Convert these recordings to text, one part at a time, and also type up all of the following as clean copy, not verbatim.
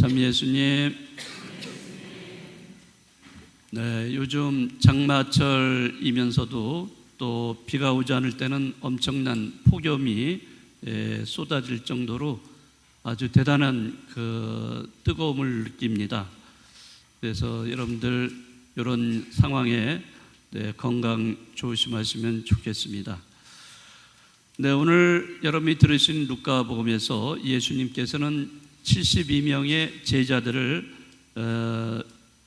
참 예수님, 네, 요즘 장마철이면서도 또 비가 오지 않을 때는 엄청난 폭염이 쏟아질 정도로 아주 대단한 그 뜨거움을 느낍니다. 그래서 여러분들 이런 상황에 건강 조심하시면 좋겠습니다. 네, 오늘 여러분이 들으신 루카복음에서 예수님께서는 72명의 제자들을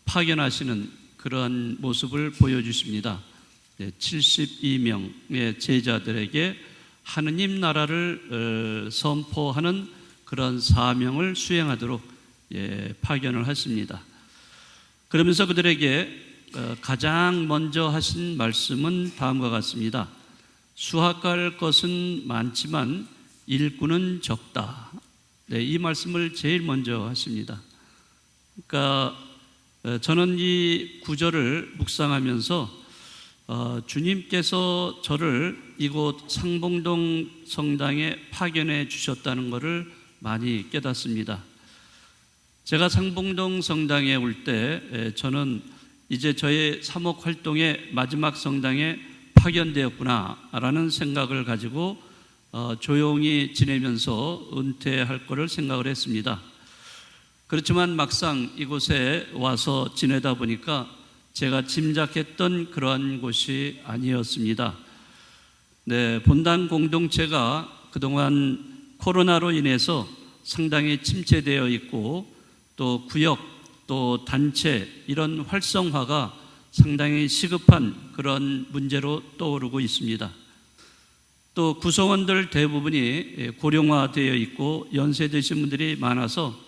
파견하시는 그러한 모습을 보여주십니다. 72명의 제자들에게 하느님 나라를 선포하는 그런 사명을 수행하도록 파견을 하십니다. 그러면서 그들에게 가장 먼저 하신 말씀은 다음과 같습니다. 수확할 것은 많지만 일꾼은 적다. 네, 이 말씀을 제일 먼저 하십니다. 그러니까 저는 이 구절을 묵상하면서 주님께서 저를 이곳 상봉동 성당에 파견해 주셨다는 것을 많이 깨닫습니다. 제가 상봉동 성당에 올 때 저는 이제 저의 사목 활동의 마지막 성당에 파견되었구나라는 생각을 가지고 조용히 지내면서 은퇴할 거를 생각을 했습니다. 그렇지만 막상 이곳에 와서 지내다 보니까 제가 짐작했던 그러한 곳이 아니었습니다. 네, 본당 공동체가 그동안 코로나로 인해서 상당히 침체되어 있고 또 구역, 또 단체 이런 활성화가 상당히 시급한 그런 문제로 떠오르고 있습니다. 또 구성원들 대부분이 고령화되어 있고 연세 드신 분들이 많아서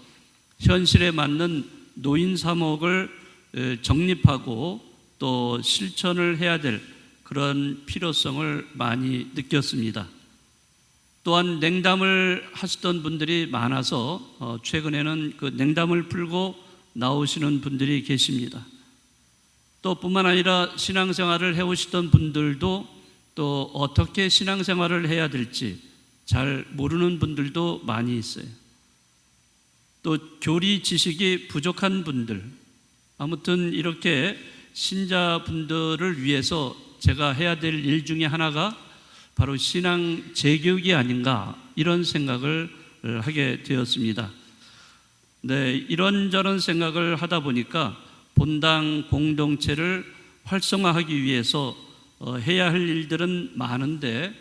현실에 맞는 노인 사목을 정립하고 또 실천을 해야 될 그런 필요성을 많이 느꼈습니다. 또한 냉담을 하시던 분들이 많아서 최근에는 그 냉담을 풀고 나오시는 분들이 계십니다. 또 뿐만 아니라 신앙생활을 해오시던 분들도 또 어떻게 신앙생활을 해야 될지 잘 모르는 분들도 많이 있어요. 또 교리 지식이 부족한 분들, 아무튼 이렇게 신자분들을 위해서 제가 해야 될 일 중에 하나가 바로 신앙 재교육이 아닌가 이런 생각을 하게 되었습니다. 네, 이런저런 생각을 하다 보니까 본당 공동체를 활성화하기 위해서 해야 할 일들은 많은데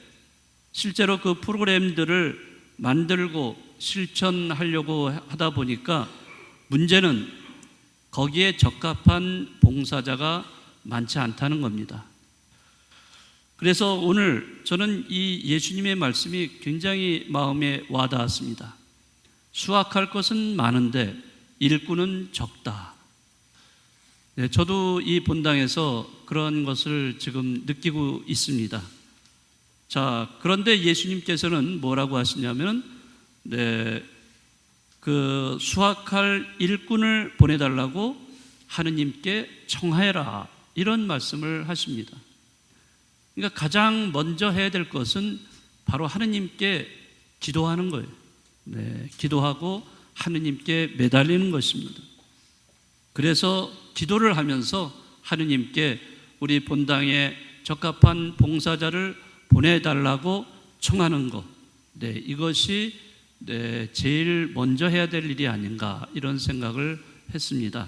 실제로 그 프로그램들을 만들고 실천하려고 하다 보니까 문제는 거기에 적합한 봉사자가 많지 않다는 겁니다. 그래서 오늘 저는 이 예수님의 말씀이 굉장히 마음에 와닿았습니다. 수확할 것은 많은데 일꾼은 적다. 네, 저도 이 본당에서 그런 것을 지금 느끼고 있습니다. 자, 그런데 예수님께서는 뭐라고 하시냐면, 그 수확할 일꾼을 보내달라고 하느님께 청하여라 이런 말씀을 하십니다. 그러니까 가장 먼저 해야 될 것은 바로 하느님께 기도하는 거예요. 네, 기도하고 하느님께 매달리는 것입니다. 그래서 기도를 하면서 하느님께 우리 본당에 적합한 봉사자를 보내달라고 청하는 것, 네, 이것이 제일 먼저 해야 될 일이 아닌가 이런 생각을 했습니다.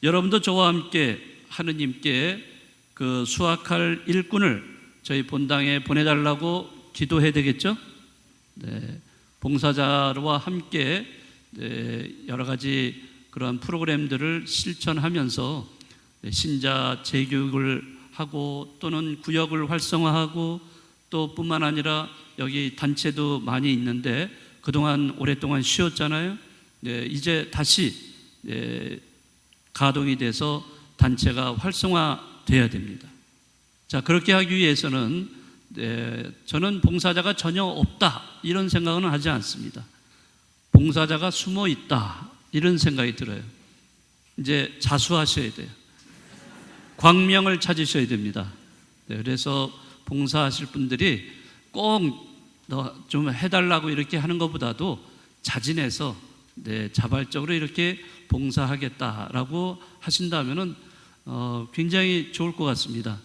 여러분도 저와 함께 하느님께 그 수확할 일꾼을 저희 본당에 보내달라고 기도해야 되겠죠? 네, 봉사자와 함께 여러 가지 그런 프로그램들을 실천하면서 신자 재교육을 하고 또는 구역을 활성화하고 또 뿐만 아니라 여기 단체도 많이 있는데 그동안 오랫동안 쉬었잖아요. 이제 다시 가동이 돼서 단체가 활성화돼야 됩니다. 자, 그렇게 하기 위해서는 저는 봉사자가 전혀 없다 이런 생각은 하지 않습니다. 봉사자가 숨어 있다 이런 생각이 들어요. 이제 자수하셔야 돼요. 광명을 찾으셔야 됩니다. 그래서 봉사하실 분들이 꼭 좀 해달라고 이렇게 하는 것보다도 자진해서 자발적으로 이렇게 봉사하겠다라고 하신다면은 굉장히 좋을 것 같습니다.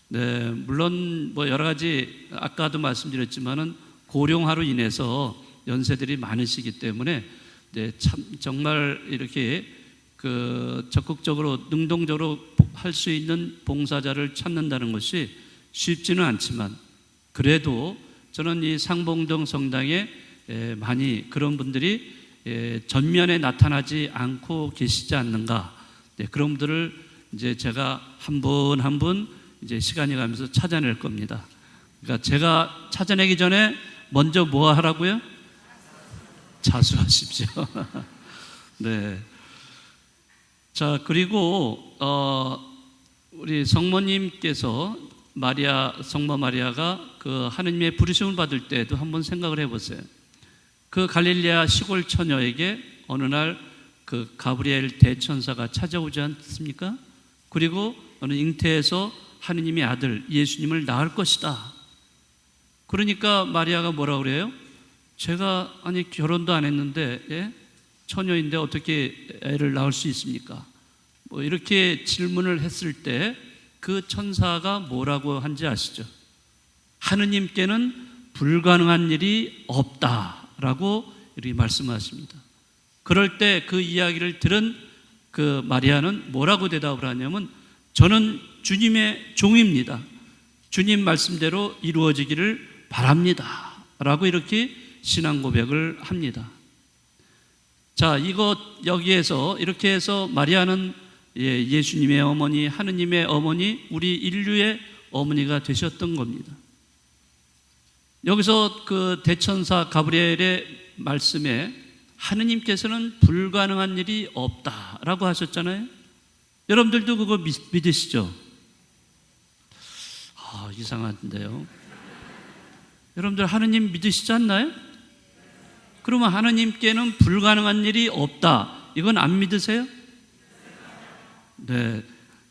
물론 뭐 여러 가지 아까도 말씀드렸지만은 고령화로 인해서 연세들이 많으시기 때문에 참 정말 이렇게 적극적으로 능동적으로 할 수 있는 봉사자를 찾는다는 것이 쉽지는 않지만, 그래도 저는 이 상봉동 성당에 많이 그런 분들이 전면에 나타나지 않고 계시지 않는가. 그런 분들을 이제 제가 한 분 한 분 이제 시간이 가면서 찾아낼 겁니다. 그러니까 제가 찾아내기 전에 먼저 뭐 하라고요? 자수하십시오. 네. 자, 그리고 우리 성모님께서 성모 마리아가 그 하느님의 부르심을 받을 때도 한번 생각을 해보세요. 그 갈릴레아 시골 처녀에게 어느 날 그 가브리엘 대천사가 찾아오지 않습니까? 그리고 어느 잉태에서 하느님의 아들 예수님을 낳을 것이다. 그러니까 마리아가 뭐라 그래요? 제가 결혼도 안 했는데 처녀인데 어떻게 애를 낳을 수 있습니까? 뭐 이렇게 질문을 했을 때 그 천사가 뭐라고 한지 아시죠? 하느님께는 불가능한 일이 없다라고 이렇게 말씀하십니다. 그럴 때 그 이야기를 들은 그 마리아는 뭐라고 대답을 하냐면, 저는 주님의 종입니다. 주님 말씀대로 이루어지기를 바랍니다 라고 이렇게 신앙 고백을 합니다. 자, 여기에서 이렇게 해서 마리아는 예수님의 어머니, 하느님의 어머니, 우리 인류의 어머니가 되셨던 겁니다. 여기서 그 대천사 가브리엘의 말씀에 하느님께서는 불가능한 일이 없다라고 하셨잖아요. 여러분들도 그거 믿으시죠? 이상한데요. 여러분들 하느님 믿으시지 않나요? 그러면 하느님께는 불가능한 일이 없다, 이건 안 믿으세요? 네.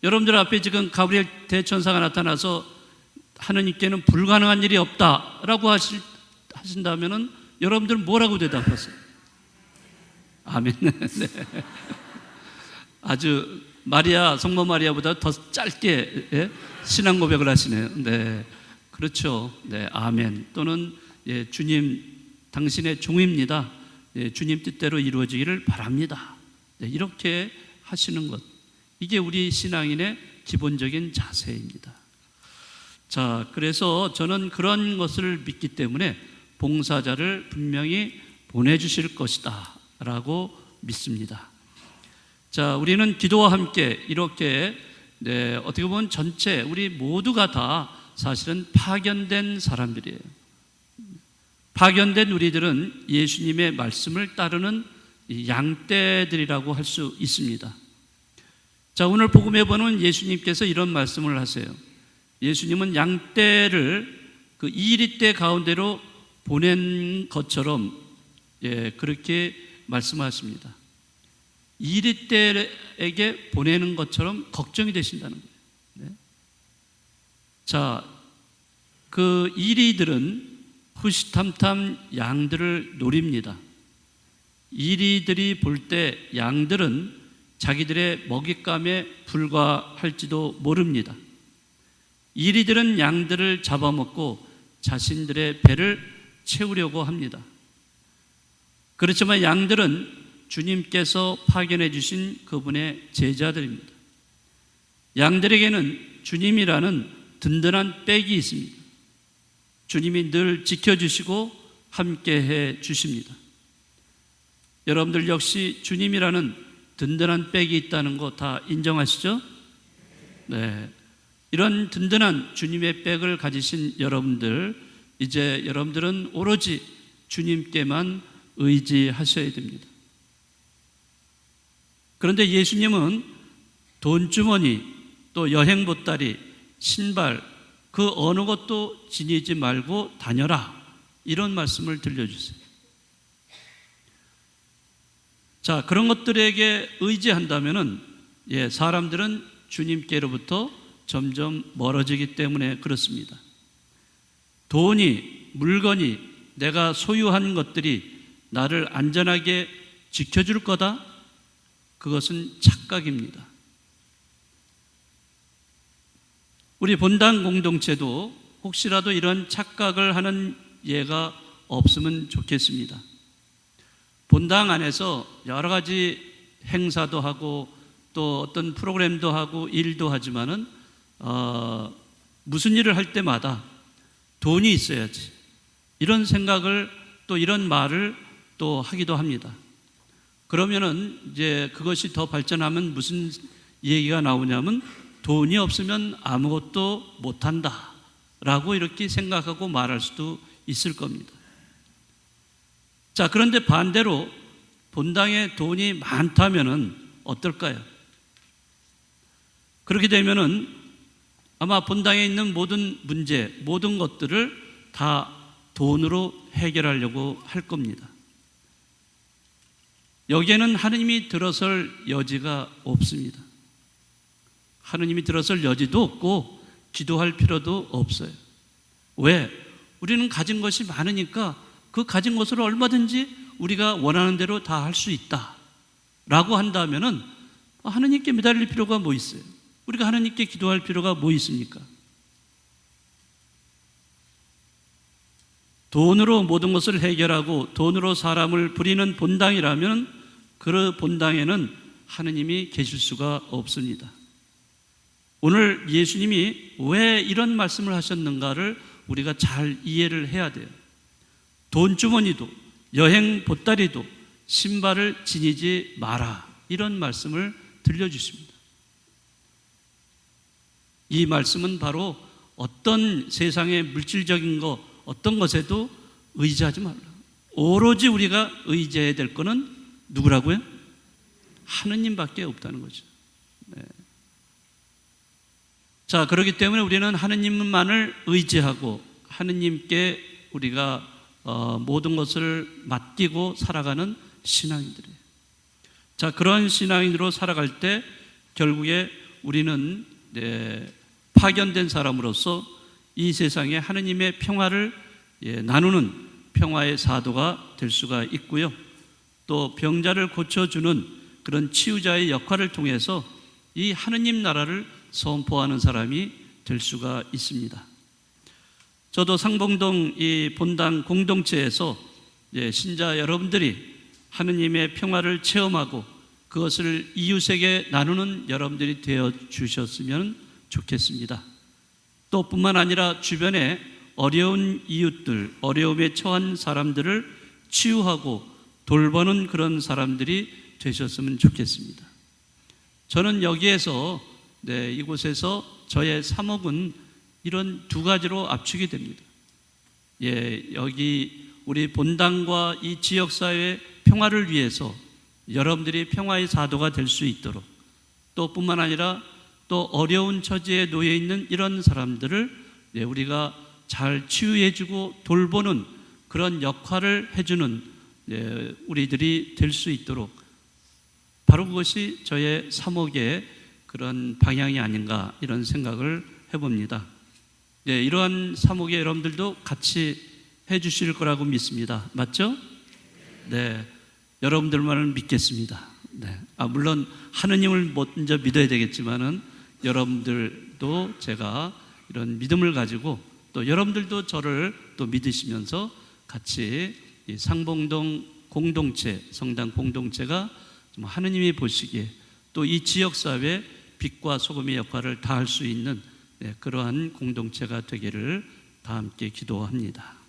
여러분들 앞에 지금 가브리엘 대천사가 나타나서 하느님께는 불가능한 일이 없다라고 하신다면은 여러분들은 뭐라고 대답하세요? 아멘. 네. 아주 성모 마리아보다 더 짧게 신앙 고백을 하시네요. 네, 그렇죠. 네, 아멘. 또는 주님, 당신의 종입니다. 주님 뜻대로 이루어지기를 바랍니다. 네, 이렇게 하시는 것, 이게 우리 신앙인의 기본적인 자세입니다. 자, 그래서 저는 그런 것을 믿기 때문에 봉사자를 분명히 보내주실 것이다 라고 믿습니다. 자, 우리는 기도와 함께 이렇게 어떻게 보면 전체 우리 모두가 다 사실은 파견된 사람들이에요. 파견된 우리들은 예수님의 말씀을 따르는 양떼들이라고 할 수 있습니다. 자, 오늘 복음에 보면 예수님께서 이런 말씀을 하세요. 예수님은 양떼를 그 이리떼 가운데로 보낸 것처럼 그렇게 말씀하십니다. 이리떼에게 보내는 것처럼 걱정이 되신다는 거예요. 네. 자, 그 이리들은 후시탐탐 양들을 노립니다. 이리들이 볼 때 양들은 자기들의 먹잇감에 불과할지도 모릅니다. 이리들은 양들을 잡아먹고 자신들의 배를 채우려고 합니다. 그렇지만 양들은 주님께서 파견해 주신 그분의 제자들입니다. 양들에게는 주님이라는 든든한 백이 있습니다. 주님이 늘 지켜주시고 함께해 주십니다. 여러분들 역시 주님이라는 든든한 백이 있다는 거 다 인정하시죠? 네. 이런 든든한 주님의 백을 가지신 여러분들, 이제 여러분들은 오로지 주님께만 의지하셔야 됩니다. 그런데 예수님은 돈주머니, 또 여행 보따리, 신발, 그 어느 것도 지니지 말고 다녀라, 이런 말씀을 들려주세요. 자, 그런 것들에게 의지한다면은 사람들은 주님께로부터 점점 멀어지기 때문에 그렇습니다. 돈이, 물건이, 내가 소유한 것들이 나를 안전하게 지켜줄 거다? 그것은 착각입니다. 우리 본당 공동체도 혹시라도 이런 착각을 하는 예가 없으면 좋겠습니다. 본당 안에서 여러 가지 행사도 하고 또 어떤 프로그램도 하고 일도 하지만은 무슨 일을 할 때마다 돈이 있어야지, 이런 생각을 또 이런 말을 또 하기도 합니다. 그러면은 이제 그것이 더 발전하면 무슨 얘기가 나오냐면 돈이 없으면 아무것도 못한다 라고 이렇게 생각하고 말할 수도 있을 겁니다. 자, 그런데 반대로 본당에 돈이 많다면은 어떨까요? 그렇게 되면은 아마 본당에 있는 모든 문제, 모든 것들을 다 돈으로 해결하려고 할 겁니다. 여기에는 하느님이 들어설 여지가 없습니다. 하느님이 들어설 여지도 없고 기도할 필요도 없어요. 왜? 우리는 가진 것이 많으니까 그 가진 것을 얼마든지 우리가 원하는 대로 다 할 수 있다 라고 한다면은 하느님께 매달릴 필요가 뭐 있어요? 우리가 하느님께 기도할 필요가 뭐 있습니까? 돈으로 모든 것을 해결하고 돈으로 사람을 부리는 본당이라면 그 본당에는 하느님이 계실 수가 없습니다. 오늘 예수님이 왜 이런 말씀을 하셨는가를 우리가 잘 이해를 해야 돼요. 돈주머니도 여행 보따리도 신발을 지니지 마라, 이런 말씀을 들려주십니다. 이 말씀은 바로 어떤 세상의 물질적인 것, 어떤 것에도 의지하지 말라. 오로지 우리가 의지해야 될 것은 누구라고요? 하느님밖에 없다는 거죠. 네. 자, 그렇기 때문에 우리는 하느님만을 의지하고 하느님께 우리가 모든 것을 맡기고 살아가는 신앙인들이에요. 자, 그런 신앙인으로 살아갈 때 결국에 우리는 파견된 사람으로서 이 세상에 하느님의 평화를 나누는 평화의 사도가 될 수가 있고요. 또 병자를 고쳐주는 그런 치유자의 역할을 통해서 이 하느님 나라를 선포하는 사람이 될 수가 있습니다. 저도 상봉동 이 본당 공동체에서 신자 여러분들이 하느님의 평화를 체험하고 그것을 이웃에게 나누는 여러분들이 되어 주셨으면 좋겠습니다. 또 뿐만 아니라 주변에 어려운 이웃들, 어려움에 처한 사람들을 치유하고 돌보는 그런 사람들이 되셨으면 좋겠습니다. 저는 여기에서 이곳에서 저의 사목은 이런 두 가지로 압축이 됩니다. 여기 우리 본당과 이 지역사회의 평화를 위해서 여러분들이 평화의 사도가 될 수 있도록, 또 뿐만 아니라 또 어려운 처지에 놓여 있는 이런 사람들을 우리가 잘 치유해주고 돌보는 그런 역할을 해주는 우리들이 될 수 있도록, 바로 그것이 저의 사목의 그런 방향이 아닌가, 이런 생각을 해봅니다. 이러한 사목에 여러분들도 같이 해주실 거라고 믿습니다. 맞죠? 네, 여러분들만을 믿겠습니다. 네. 물론 하느님을 먼저 믿어야 되겠지만은 여러분들도 제가 이런 믿음을 가지고 또 여러분들도 저를 또 믿으시면서 같이 이 상봉동 공동체, 성당 공동체가 좀 하느님이 보시기에 또 이 지역사회의 빛과 소금의 역할을 다할 수 있는 그러한 공동체가 되기를 다 함께 기도합니다.